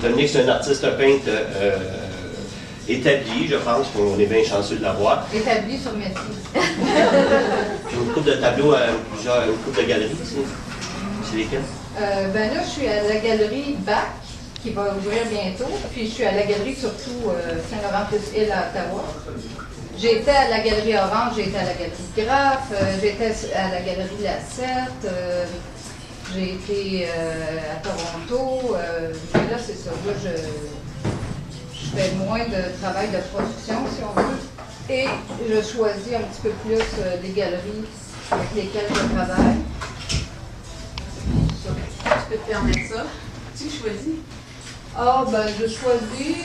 Dominique, c'est un artiste peintre établi, je pense qu'on est bien chanceux de l'avoir. Établi sur métier. Puis une couple de tableaux, une couple de galeries, c'est lesquels? Ben là, je suis à la galerie BAC, qui va ouvrir bientôt, puis je suis à la galerie surtout Saint-Laurent-plus-Île à Ottawa. J'étais à la galerie Orange, j'étais à la galerie Graff, j'étais à la galerie Lacerte, j'ai été à Toronto, mais là c'est ça, là je fais moins de travail de production si on veut, et je choisis un petit peu plus les galeries avec lesquelles je travaille. Tu peux te permettre ça? Tu choisis? Ah, ben, je choisis,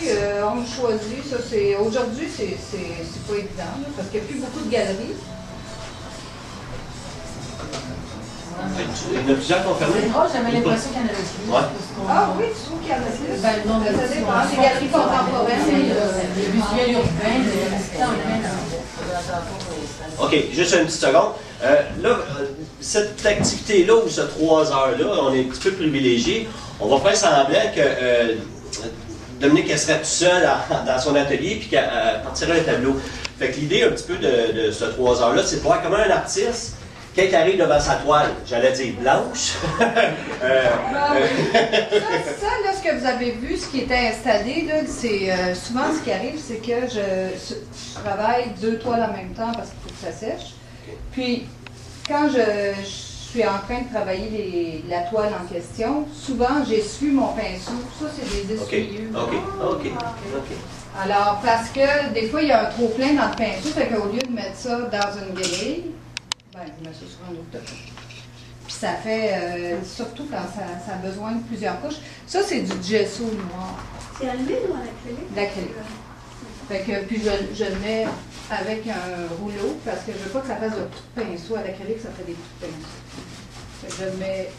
on me choisit, ça c'est. Aujourd'hui, c'est pas évident, là, parce qu'il n'y a plus beaucoup de galeries. Il y en a plusieurs qu'on ferme. C'est drôle, j'avais l'impression qu'il y en avait plus. Ouais. Ah oui, tu trouves qu'il y en a plus? Ben, non, Ça dépend, les galeries contemporaines. Le visuel urbain, le restaurant urbain. OK, juste une petite seconde. Cette activité-là, ou ces 3 heures-là, on est un petit peu privilégié. On va faire semblant que Dominique elle serait tout seul dans son atelier puis qu'elle partirait un tableau. Fait que l'idée un petit peu de ces 3 heures-là, c'est de voir comment un artiste, quand il arrive devant sa toile, j'allais dire blanche. Ça, là, ce que vous avez vu, ce qui était installé, là, c'est souvent ce qui arrive, c'est que je travaille 2 toiles en même temps parce qu'il faut que ça sèche. Puis, quand je suis en train de travailler la toile en question, souvent j'essuie mon pinceau. Ça, c'est des essuyeux. OK. Alors, parce que des fois, il y a un trop-plein dans le pinceau, fait qu'au lieu de mettre ça dans une grille, ben, je mets ça sur un autre top. Puis ça fait, surtout quand ça a besoin de plusieurs couches. Ça, c'est du gesso noir. C'est à l'huile ou à l'acrylique? L'acrylique. Fait que, puis je le mets avec un rouleau parce que je veux pas que ça fasse de coups de pinceau. À l'acrylique, ça fait des coups de pinceau. Fait que je le mets.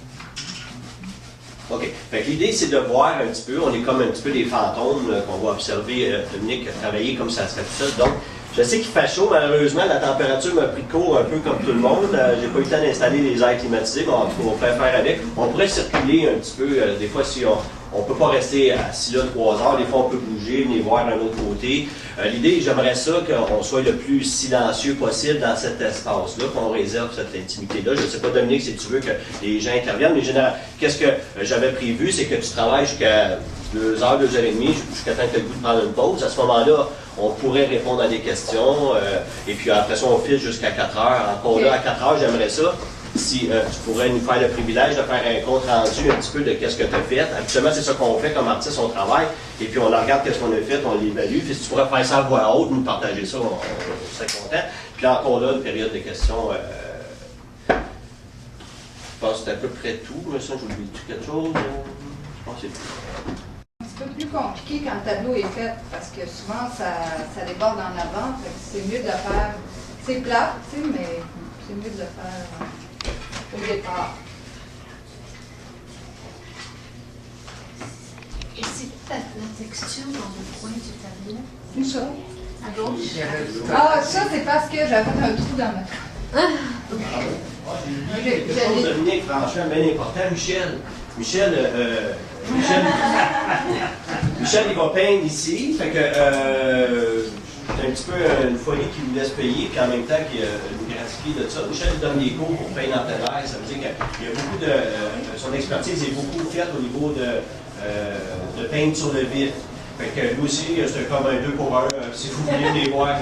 OK. Fait que l'idée, c'est de voir un petit peu, on est comme un petit peu des fantômes qu'on va observer Dominique travailler comme ça serait tout seul. Donc, je sais qu'il fait chaud, malheureusement, la température m'a pris de court un peu comme tout le monde. J'ai pas eu le temps d'installer les airs climatisés, mais en tout cas, on peut faire avec. On pourrait circuler un petit peu, des fois, si on peut pas rester assis là 3 heures, des fois on peut bouger, venir voir d'un autre côté. L'idée, j'aimerais ça qu'on soit le plus silencieux possible dans cet espace-là, qu'on réserve cette intimité-là. Je ne sais pas, Dominique, si tu veux que les gens interviennent, mais généralement, qu'est-ce que j'avais prévu, c'est que tu travailles jusqu'à 2 heures, 2 heures et demie, jusqu'à temps que tu aies le goût de prendre une pause. À ce moment-là, on pourrait répondre à des questions, et puis après ça, on file jusqu'à 4 heures. Encore là, à 4 heures, j'aimerais ça. Si tu pourrais nous faire le privilège de faire un compte rendu un petit peu de qu'est-ce que tu as fait. Habituellement, c'est ça qu'on fait comme artiste, on travaille, et puis on regarde qu'est-ce qu'on a fait, on l'évalue. Puis si tu pourrais faire ça à voix haute, nous partager ça, on serait content. Puis là, encore là, une période de questions. Je pense que c'est à peu près tout. Mais ça, j'oublie-tu quelque chose? Je pense que c'est tout. Un petit peu plus compliqué quand le tableau est fait parce que souvent ça déborde en avant. Fait que c'est mieux de le faire. C'est plat, tu sais, mais c'est mieux de le faire au départ. Et c'est la texture dans le coin du tableau? Où ça? À gauche? Ah, ça, c'est parce que j'avais fait un trou dans ma table. J'ai quelque chose, Dominique, franchement, bien important. Michel, il va peindre ici. Fait que c'est un petit peu une folie qui vous laisse payer, puis en même temps qu'il nous gratifie de ça. Michel donne des cours pour peindre en plein air. Ça veut dire qu'il y a beaucoup de. Son expertise est beaucoup faite au niveau de peindre sur le vide. Fait que lui aussi, c'est comme un 2 pour 1, si vous voulez les voir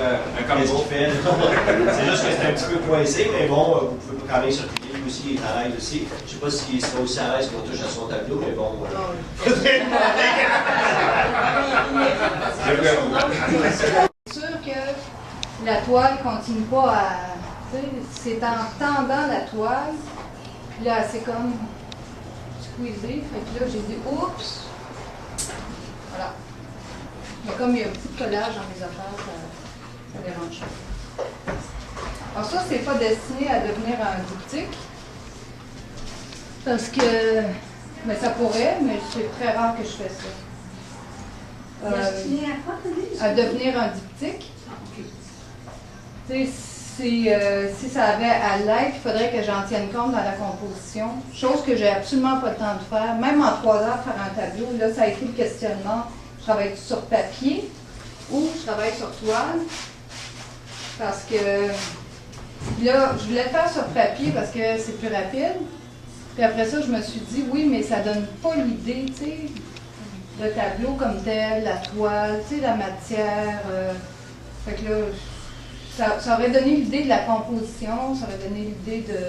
comme ce qu'il fait. C'est juste que c'est un petit peu coincé, mais bon, vous pouvez quand même circuler. Lui aussi, il est à l'aise aussi. Je ne sais pas s'il sera aussi à l'aise qu'on touche à son tableau, mais bon. C'est sûr que la toile ne continue pas à. C'est en tendant la toile, puis là, c'est comme squeezé. Fait que là, j'ai dit oups! Voilà. Mais comme il y a beaucoup de collage dans mes affaires, ça dérange pas. Alors, ça, c'est pas destiné à devenir un diptyque. Parce que. Mais ça pourrait, mais c'est très rare que je fais ça. Destiné à quoi, tu dis? À devenir un diptyque. Tu sais, si ça avait à l'être, il faudrait que j'en tienne compte dans la composition. Chose que j'ai absolument pas le temps de faire. Même en 3 heures, faire un tableau, là, ça a été le questionnement. Je travaille sur papier ou je travaille sur toile. Parce que là, je voulais le faire sur papier parce que c'est plus rapide. Puis après ça, je me suis dit, oui, mais ça donne pas l'idée, tu sais, le tableau comme tel, la toile, tu sais, la matière. Fait que là, ça aurait donné l'idée de la composition, ça aurait donné l'idée de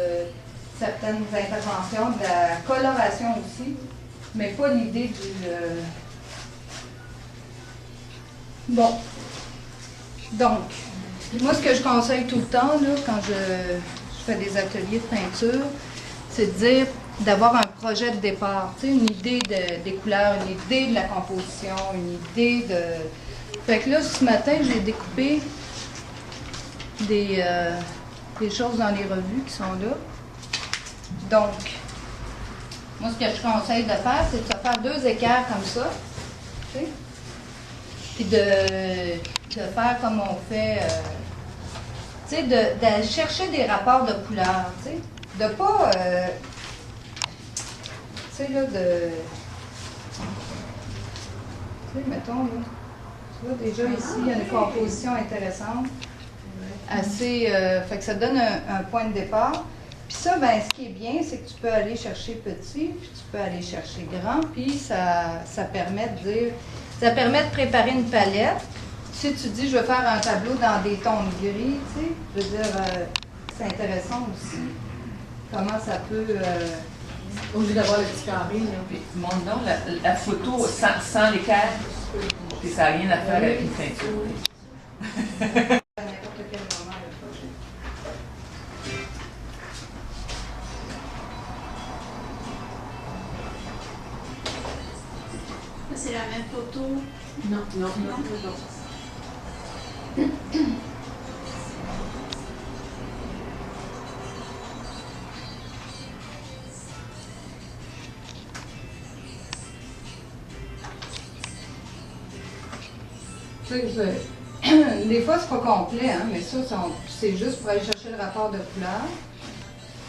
certaines interventions, de la coloration aussi, mais pas l'idée du... Bon. Donc, moi, ce que je conseille tout le temps, là, quand je fais des ateliers de peinture, c'est de dire d'avoir un projet de départ, tu sais, une idée des couleurs, une idée de la composition, une idée de... Fait que là, ce matin, j'ai découpé des choses dans les revues qui sont là. Donc, moi, ce que je conseille de faire, c'est de se faire 2 équerres comme ça, tu sais, puis de faire comme on fait, tu sais, d'aller chercher des rapports de couleurs, tu sais, de pas, tu sais, là, tu sais, mettons, là, tu vois, déjà ici, il y a une composition intéressante, assez, fait que ça donne un point de départ. Puis ça, ben, ce qui est bien, c'est que tu peux aller chercher petit, puis tu peux aller chercher grand, puis ça permet de dire, ça permet de préparer une palette. Si tu dis, je veux faire un tableau dans des tons gris, tu sais, je veux dire, c'est intéressant aussi, comment ça peut... Au lieu d'avoir le petit carré, là. Puis, montre donc la photo sans l'équerre, puis ça n'a rien à faire avec une peinture. À n'importe quel moment, le projet. C'est la même photo. Non, non, non, non. Des fois, c'est pas complet, hein, mais ça, c'est juste pour aller chercher le rapport de couleur.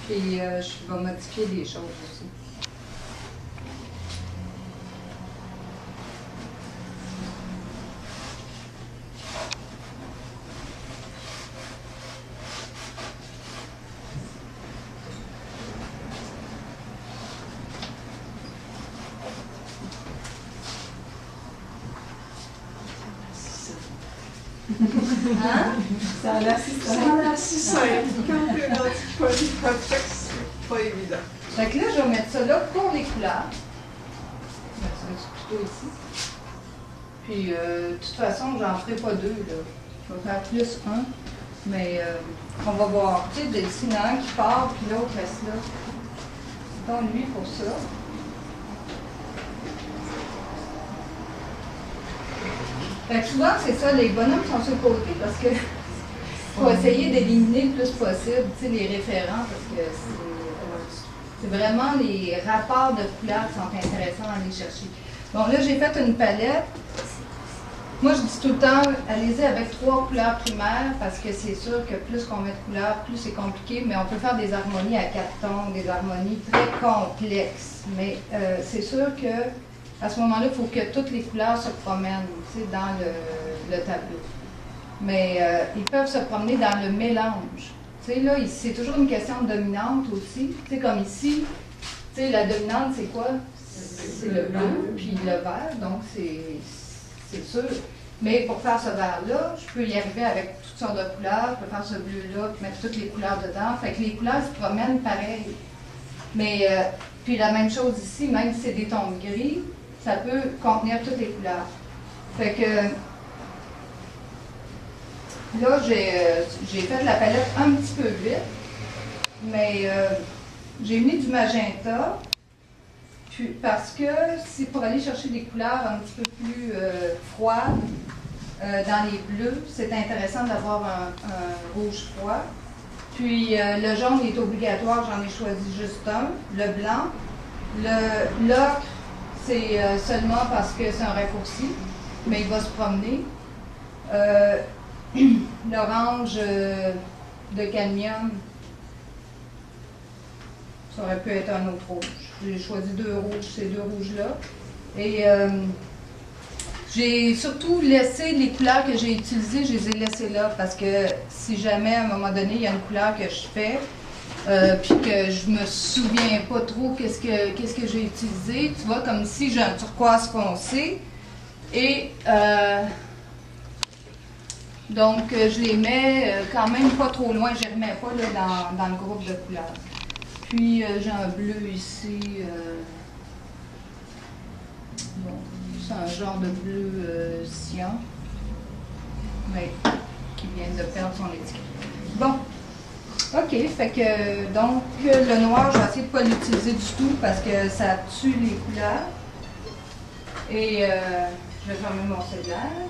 Puis, je vais modifier des choses aussi. Hein? Ça a l'air si simple. Quand on fait un petit c'est pas évident. Fait que là, je vais mettre ça là pour les couleurs. Je vais mettre ça plutôt ici. Puis, de toute façon, j'en ferai pas 2, là. Je vais faire plus 1. Mais on va voir. Tu sais, s'il y en a un qui part, puis l'autre reste là. Mettons lui pour ça. Fait que souvent, c'est ça, les bonhommes sont sur le côté parce que faut essayer d'éliminer le plus possible, tu sais, les référents, parce que c'est vraiment les rapports de couleurs qui sont intéressants à aller chercher. Bon, là, j'ai fait une palette. Moi, je dis tout le temps, allez-y avec 3 couleurs primaires, parce que c'est sûr que plus qu'on met de couleurs, plus c'est compliqué, mais on peut faire des harmonies à 4 tons, des harmonies très complexes. Mais c'est sûr que à ce moment-là, il faut que toutes les couleurs se promènent, tu sais, dans le tableau. Mais ils peuvent se promener dans le mélange. Tu sais, là, c'est toujours une question de dominante aussi. Tu sais, comme ici, tu sais, la dominante, c'est quoi? C'est le bleu, puis le vert, donc c'est sûr. Mais pour faire ce vert-là, je peux y arriver avec toutes sortes de couleurs. Je peux faire ce bleu-là, puis mettre toutes les couleurs dedans. Fait que les couleurs se promènent pareil. Mais, puis la même chose ici, même si c'est des tons gris, ça peut contenir toutes les couleurs. Fait que là, j'ai fait la palette un petit peu vite, mais j'ai mis du magenta, puis, parce que c'est pour aller chercher des couleurs un petit peu plus froides dans les bleus. C'est intéressant d'avoir un rouge froid. Puis le jaune est obligatoire, j'en ai choisi juste un. Le blanc. L'ocre, c'est seulement parce que c'est un raccourci, mais il va se promener. L'orange, de cadmium. Ça aurait pu être un autre rouge. J'ai choisi 2 rouges, ces 2 rouges-là. Et j'ai surtout laissé les couleurs que j'ai utilisées, je les ai laissées là parce que si jamais à un moment donné il y a une couleur que je fais, puis que je me souviens pas trop qu'est-ce que j'ai utilisé, tu vois, comme ici j'ai un turquoise foncé et donc je les mets quand même pas trop loin, je les remets pas là, dans le groupe de couleurs. Puis j'ai un bleu ici. Bon, c'est un genre de bleu cyan, mais qui vient de perdre son étiquette. Bon, ok, fait que donc le noir, je vais essayer de ne pas l'utiliser du tout parce que ça tue les couleurs. Et je vais fermer mon cellulaire.